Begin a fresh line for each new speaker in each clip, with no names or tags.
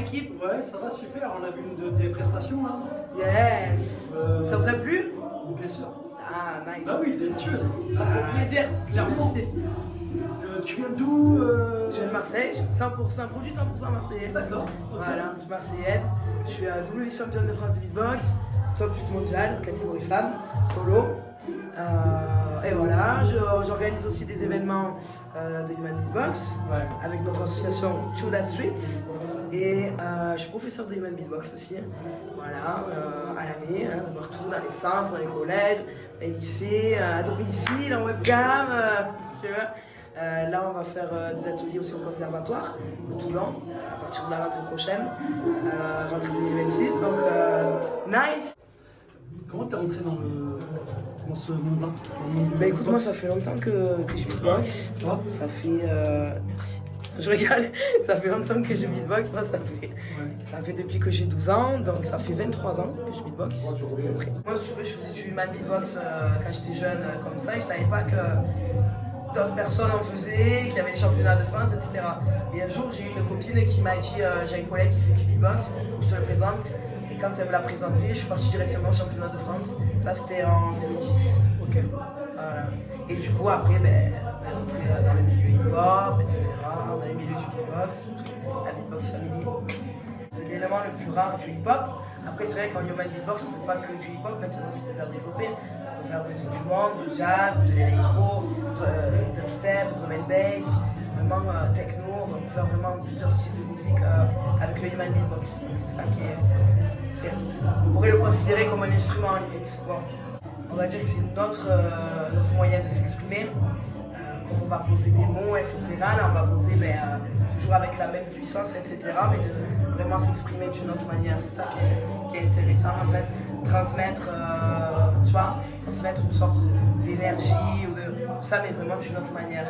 like it?
Ouais, ça va super. On a vu une de tes prestations là.
Yes. Ça vous a plu?
Bien sûr.
Ah, nice.
Ah oui, délicieuse.
Ça me fait plaisir.
Clairement.
Merci.
Tu viens d'où
Je viens de Marseille, 100% produit 100% marseillais.
D'accord. Ok.
Voilà, je suis marseillaise. Je suis double championne de France de beatbox, top 8 mondial, catégorie femme, solo. Et voilà, j'organise aussi des événements de Human Beatbox avec notre association Chuda Streets. Et je suis professeur de Human Beatbox aussi. Voilà, à l'année, partout, dans les centres, dans les collèges, les lycées, à domicile, en webcam, si tu veux. Là, on va faire des ateliers aussi au conservatoire de Toulon à partir de la rentrée prochaine, rentrée 2026. Donc, nice!
Comment t'es rentré dans ce monde-là?
Bah écoute, moi ça fait longtemps que je beatbox. Ça fait. Merci. Je rigole. Ça fait longtemps que je beatbox. Moi ça fait depuis que j'ai 12 ans, donc ça fait 23 ans que je beatbox. Moi, si tu veux, je faisais du human beatbox quand j'étais jeune, comme ça. Et je savais pas que d'autres personnes en faisaient, qu'il y avait les championnats de France, etc. Et un jour, j'ai eu une copine qui m'a dit j'ai une collègue qui fait du beatbox, faut que je te le présente. Et quand elle me l'a présenté, je suis partie directement au championnat de France. Ça, c'était en 2010.
Ok.
Voilà. Et du coup, après, on est rentré dans le milieu hip-hop, etc. Dans le milieu du beatbox, la beatbox family. C'est l'élément le plus rare du hip-hop. Après, c'est vrai qu'en human beatbox, on ne fait pas que du hip-hop, maintenant c'est hyper développé. On peut faire du monde, du jazz, de l'électro, dubstep, drum and bass, vraiment techno. On peut faire vraiment plusieurs styles de musique avec le human beatbox. Donc c'est ça qui est. On pourrait le considérer comme un instrument limite. Bon. On va dire que c'est notre moyen de s'exprimer. Comme on va poser des mots, etc. Là, on va poser toujours avec la même puissance, etc. Mais de vraiment s'exprimer d'une autre manière. C'est ça qui est intéressant en fait. Transmettre, tu vois, transmettre une sorte d'énergie ou de tout ça, mais vraiment d'une autre manière.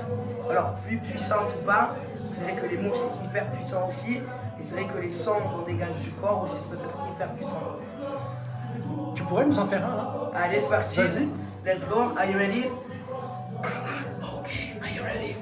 Alors, plus puissante ou pas, c'est vrai que les mots c'est hyper puissant aussi. Et c'est vrai que les sons qu'on dégage du corps aussi, c'est peut-être hyper puissant.
Tu pourrais nous en faire un là?
Allez, c'est parti.
Vas-y.
Let's go. Are you ready? Okay, are you ready?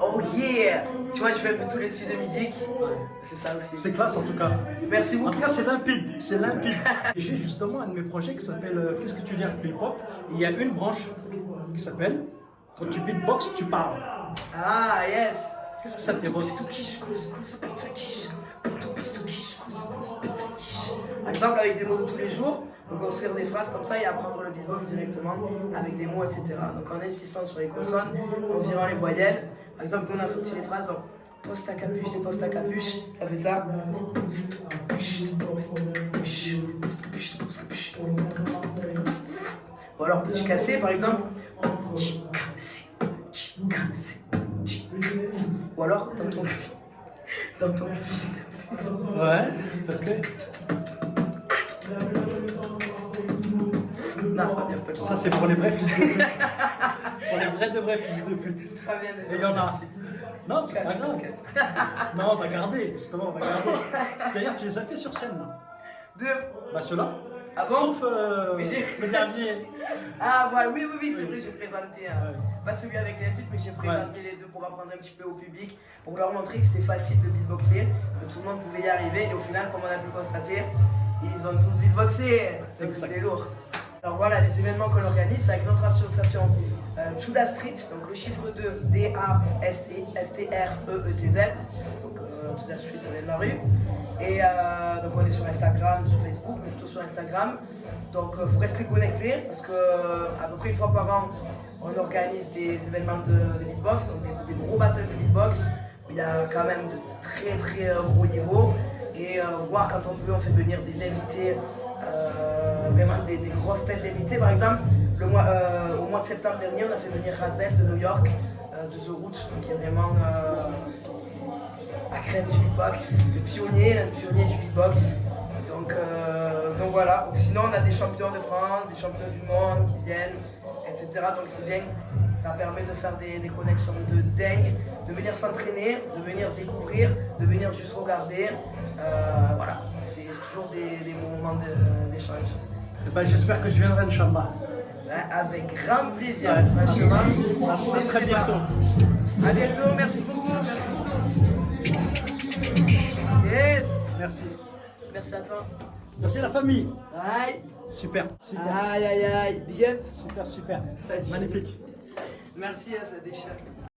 Oh yeah! Tu vois, je fais un peu tous les styles de musique. C'est ça aussi.
C'est classe en tout cas.
Merci beaucoup.
En tout cas, c'est limpide. C'est limpide. J'ai justement un de mes projets qui s'appelle Qu'est-ce que tu dis avec le hip-hop? Il y a une branche qui s'appelle Quand tu beatbox, tu parles.
Ah, yes!
Qu'est-ce que ça t'évoque?
Par exemple, avec des mots de tous les jours, on peut construire des phrases comme ça et apprendre le beatbox directement avec des mots, etc. Donc en insistant sur les consonnes, en virant les voyelles. Par exemple, on a sorti les phrases donc, pose ta capuche, dépose ta capuche, ça fait ça. Ou alors petit cassé, par exemple. Ou alors dans ton fils de pute.
Ouais, ok.
Non, c'est pas bien.
Ça, c'est pour les vrais fils de pute. Pour les vrais de vrais fils de pute.
C'est pas bien déjà.
Et il y en a. Non, c'est pas grave. Non, on va garder, justement, on va garder. D'ailleurs, tu les as fait sur scène, là?
Deux.
Bah, ceux-là.
Ah bon?
Sauf le dernier.
Ah, voilà, oui, c'est vrai, j'ai présenté, pas celui avec l'insulte, mais j'ai présenté les deux pour apprendre un petit peu au public, pour leur montrer que c'était facile de beatboxer, que tout le monde pouvait y arriver, et au final, comme on a pu constater, ils ont tous beatboxé, c'était lourd. Alors voilà, les événements qu'on organise, c'est avec notre association Chuda Street, donc le chiffre 2, D-A-S-T-R-E-E-T-Z, donc Chuda Street, ça vient de la rue. Et donc on est sur Instagram, sur Facebook, mais plutôt sur Instagram. Donc il faut rester connecté parce que à peu près une fois par an, on organise des événements de beatbox, donc des gros battles de beatbox où il y a quand même de très gros niveaux. Et voir quand on peut, on fait venir des invités, vraiment des grosses têtes d'invités. Par exemple, au mois de septembre dernier, on a fait venir Razel de New York de The Root, donc qui est vraiment la crème du beatbox, le pionnier du beatbox. Donc voilà. Donc, sinon, on a des champions de France, des champions du monde qui viennent, etc. Donc c'est bien. Ça permet de faire des connexions de dingue, de venir s'entraîner, de venir découvrir, de venir juste regarder. Voilà, c'est toujours des moments d'échange.
Eh ben, j'espère que je viendrai, Inch'Allah.
Avec grand plaisir,
Ouais.
franchement.
À très bientôt.
À bientôt, merci beaucoup. Yes.
Merci.
Merci à toi.
Merci la famille.
Aïe.
Super.
Aïe, aïe, aïe. Big up.
Super.
Ça tue.
Magnifique.
Merci, ça déchire.